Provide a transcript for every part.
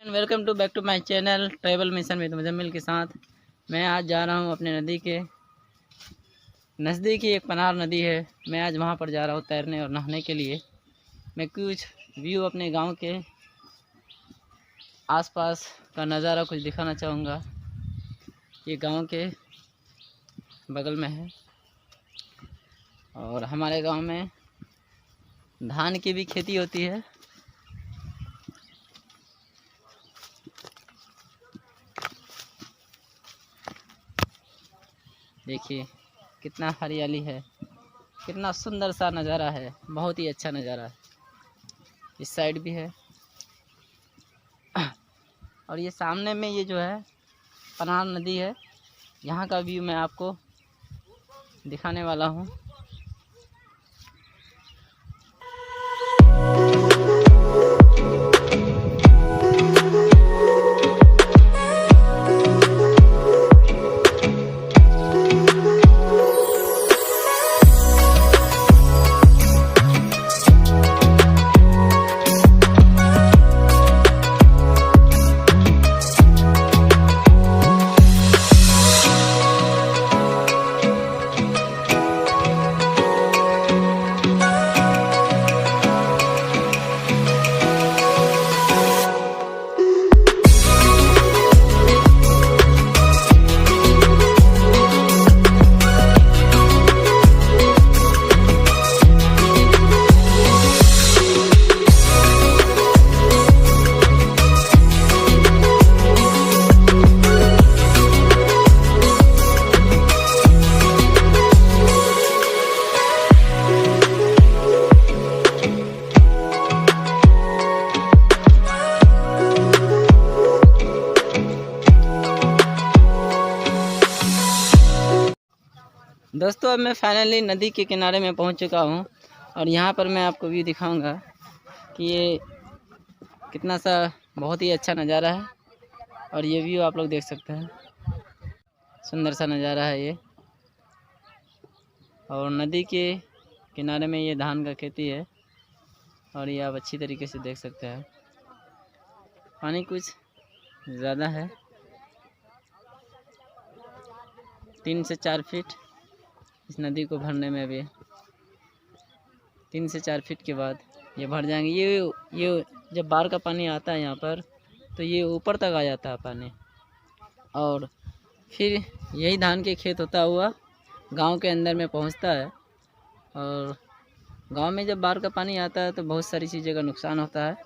Welcome to back to my channel travel mission with Muzammil के साथ। मैं आज जा रहा हूं अपने नदी के नज़दीक ही एक पनार नदी है। मैं आज वहां पर जा रहा हूं तैरने और नहाने के लिए। मैं कुछ व्यू अपने गांव के आसपास का नज़ारा कुछ दिखाना चाहूँगा। ये गांव के बगल में है और हमारे गांव में धान की भी खेती होती है। देखिए कितना हरियाली है, कितना सुंदर सा नज़ारा है, बहुत ही अच्छा नज़ारा है। इस साइड भी है और ये सामने में ये जो है पनार नदी है। यहाँ का व्यू मैं आपको दिखाने वाला हूँ। दोस्तों अब मैं फाइनली नदी के किनारे में पहुंच चुका हूं और यहां पर मैं आपको व्यू दिखाऊंगा कि ये कितना सा बहुत ही अच्छा नज़ारा है। और ये व्यू आप लोग देख सकते हैं, सुंदर सा नज़ारा है ये। और नदी के किनारे में ये धान का खेती है और ये आप अच्छी तरीके से देख सकते हैं। पानी कुछ ज़्यादा है, 3 से 4 फीट इस नदी को भरने में भी 3 से 4 फीट के बाद ये भर जाएंगे। ये जब बाढ़ का पानी आता है यहाँ पर तो ये ऊपर तक आ जाता है पानी और फिर यही धान के खेत होता हुआ गांव के अंदर में पहुंचता है। और गांव में जब बाढ़ का पानी आता है तो बहुत सारी चीज़ों का नुकसान होता है।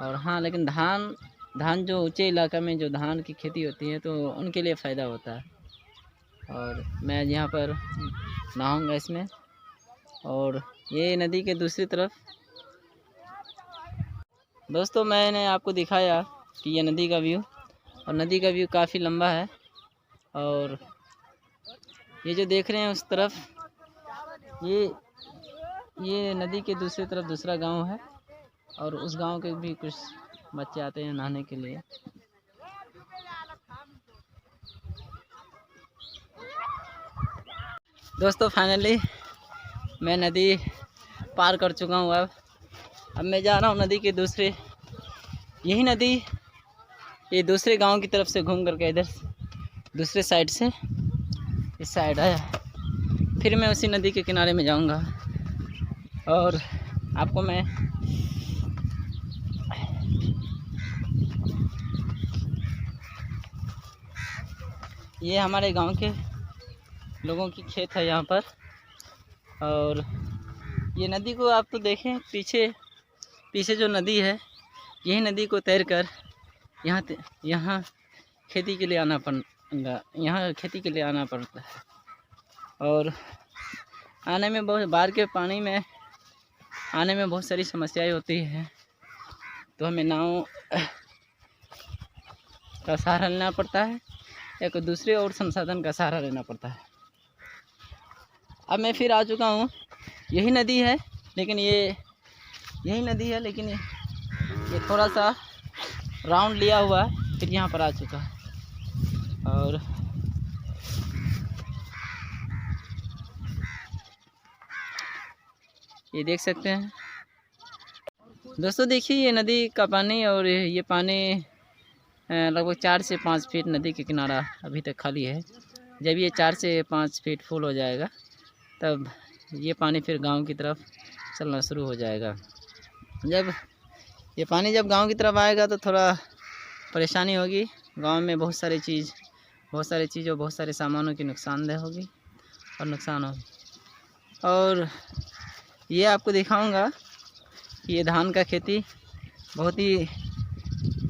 और हाँ, लेकिन धान जो ऊंचे इलाका में जो धान की खेती होती है तो उनके लिए फ़ायदा होता है। और मैं यहाँ पर नहाऊंगा इसमें। और ये नदी के दूसरी तरफ दोस्तों मैंने आपको दिखाया कि ये नदी का व्यू, और नदी का व्यू काफ़ी लंबा है। और ये जो देख रहे हैं उस तरफ ये नदी के दूसरी तरफ दूसरा गांव है और उस गांव के भी कुछ बच्चे आते हैं नहाने के लिए। दोस्तों फाइनली मैं नदी पार कर चुका हूँ। अब मैं जा रहा हूँ नदी के यही नदी ये दूसरे गांव की तरफ से घूम करके इधर दूसरे साइड से इस साइड आया। फिर मैं उसी नदी के किनारे में जाऊंगा और आपको मैं ये हमारे गांव के लोगों की खेत है यहाँ पर। और ये नदी को आप तो देखें, पीछे जो नदी है यही नदी को तैर कर यहाँ खेती के लिए आना पड़ता है। और आने में बहुत बाढ़ के पानी में आने में बहुत सारी समस्याएं होती है, तो हमें नाव का सहारा लेना पड़ता है या कोई दूसरे और संसाधन का सहारा लेना पड़ता है। अब मैं फिर आ चुका हूँ, यही नदी है लेकिन ये थोड़ा सा राउंड लिया हुआ है, फिर यहाँ पर आ चुका है। और ये देख सकते हैं दोस्तों देखिए ये नदी का पानी, और ये पानी लगभग 4 से 5 फीट नदी के किनारा अभी तक खाली है। जब ये 4 से 5 फीट फुल हो जाएगा तब ये पानी फिर गांव की तरफ चलना शुरू हो जाएगा। जब ये पानी जब गांव की तरफ आएगा तो थोड़ा परेशानी होगी। गांव में बहुत सारी चीज़ और बहुत सारे सामानों की नुकसानदेह होगी और नुकसान होगी। और ये आपको दिखाऊंगा कि ये धान का खेती बहुत ही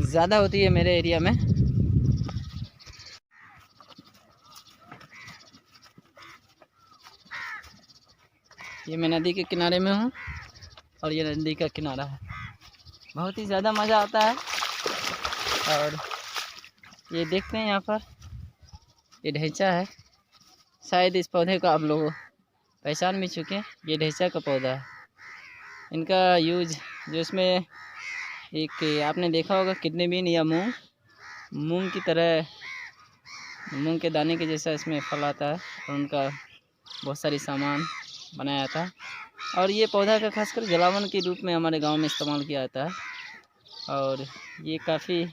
ज़्यादा होती है मेरे एरिया में। ये मैं नदी के किनारे में हूँ और ये नदी का किनारा है। बहुत ही ज़्यादा मज़ा आता है। और ये देखते हैं यहाँ पर ये ढैंचा है। शायद इस पौधे को आप लोग पहचान भी चुके हैं। ये ढैंचा का पौधा है। इनका यूज जो इसमें एक आपने देखा होगा किडनी बीन या मूंग की तरह, मूंग के दाने के जैसा इसमें फल आता है और उनका बहुत सारी सामान बनाया जाता है। और ये पौधा का खासकर जलावन के रूप में हमारे गांव में इस्तेमाल किया जाता है। और ये काफ़ी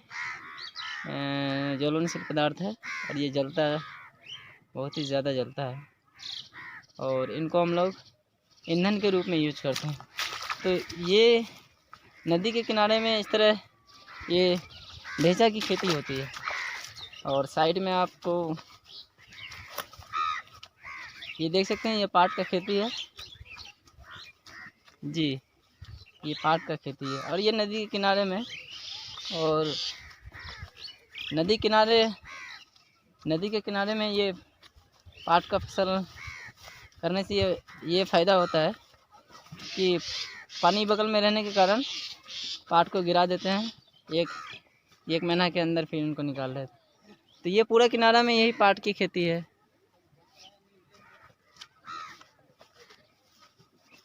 ज्वलनशील पदार्थ है और ये जलता है, बहुत ही ज़्यादा जलता है। और इनको हम लोग ईंधन के रूप में यूज करते हैं। तो ये नदी के किनारे में इस तरह ये ढेंचा की खेती होती है। और साइड में आपको ये देख सकते हैं, ये पाट का खेती है जी, ये पाट का खेती है। और ये नदी के किनारे में, और नदी के किनारे में ये पाट का फसल करने से ये फ़ायदा होता है कि पानी बगल में रहने के कारण पाट को गिरा देते हैं, एक महीना के अंदर फिर उनको निकाल लेते हैं। तो ये पूरा किनारा में यही पाट की खेती है।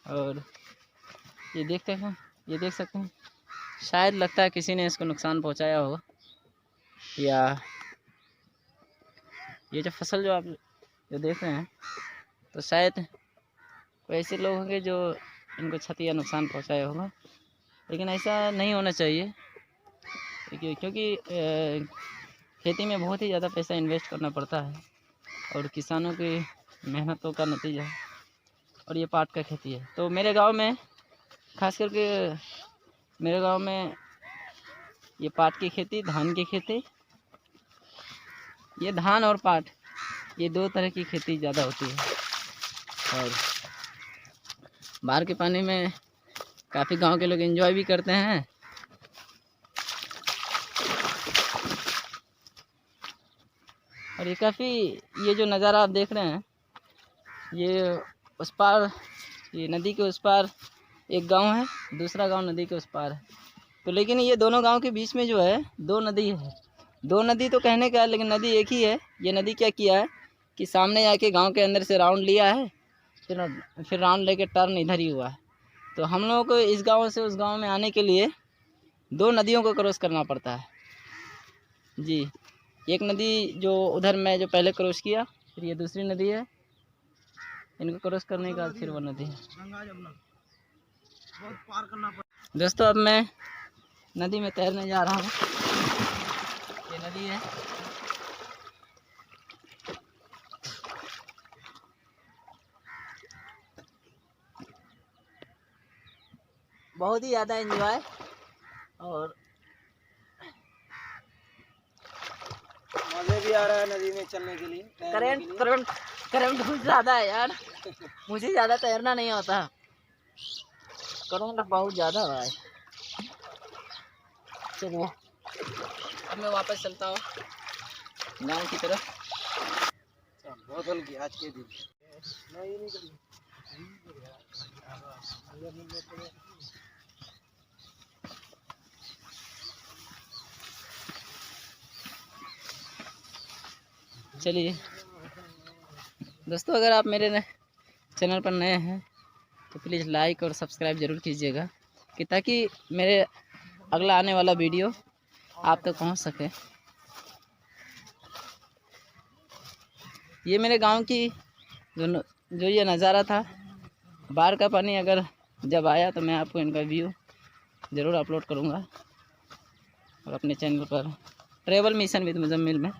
और ये देख सकते हैं, शायद लगता है किसी ने इसको नुकसान पहुंचाया होगा, या ये जो फसल जो आप जो देख रहे हैं तो शायद कोई ऐसे लोग होंगे जो इनको क्षति या नुकसान पहुंचाया होगा। लेकिन ऐसा नहीं होना चाहिए, क्योंकि खेती में बहुत ही ज़्यादा पैसा इन्वेस्ट करना पड़ता है और किसानों की मेहनतों का नतीजा है। और ये पाट का खेती है। तो मेरे गांव में खास करके ये पाट की खेती, धान की खेती, ये धान और पाट, ये 2 तरह की खेती ज़्यादा होती है। और बाहर के पानी में काफ़ी गांव के लोग एंजॉय भी करते हैं। और ये जो नज़ारा आप देख रहे हैं, ये उस पार, ये नदी के उस पार एक गांव है, दूसरा गांव नदी के उस पार है। तो लेकिन ये दोनों गांव के बीच में जो है 2 नदी है। 2 नदी तो कहने का है, लेकिन नदी एक ही है। ये नदी क्या किया है कि सामने जाके गांव के अंदर से राउंड लिया है, फिर राउंड लेके टर्न इधर ही हुआ है। तो हम लोगों को इस गांव से उस गांव में आने के लिए 2 नदियों को क्रॉस करना पड़ता है जी। एक नदी जो उधर मैं जो पहले क्रॉस किया, फिर ये दूसरी नदी है, इनको क्रॉस करने का फिर वो नदी है। दोस्तों अब मैं नदी में तैरने जा रहा हूँ। ये नदी है, बहुत ही ज़्यादा एंजॉय। और मज़े भी आ रहा है नदी में चलने के लिए। करंट कुछ ज़्यादा है यार। मुझे ज़्यादा तैरना नहीं आता, करंट बहुत ज़्यादा है। चलिए अब मैं वापस चलता हूँ गाँव की तरफ। बहुत हल्की आज के दिन। चलिए दोस्तों, अगर आप मेरे चैनल पर नए हैं तो प्लीज़ लाइक और सब्सक्राइब ज़रूर कीजिएगा, कि ताकि मेरे अगला आने वाला वीडियो आप तक पहुंच सके। ये मेरे गांव की जो ये नज़ारा था, बाढ़ का पानी अगर जब आया तो मैं आपको इनका व्यू ज़रूर अपलोड करूँगा और अपने चैनल पर ट्रैवल मिशन विद मुजम्मिल में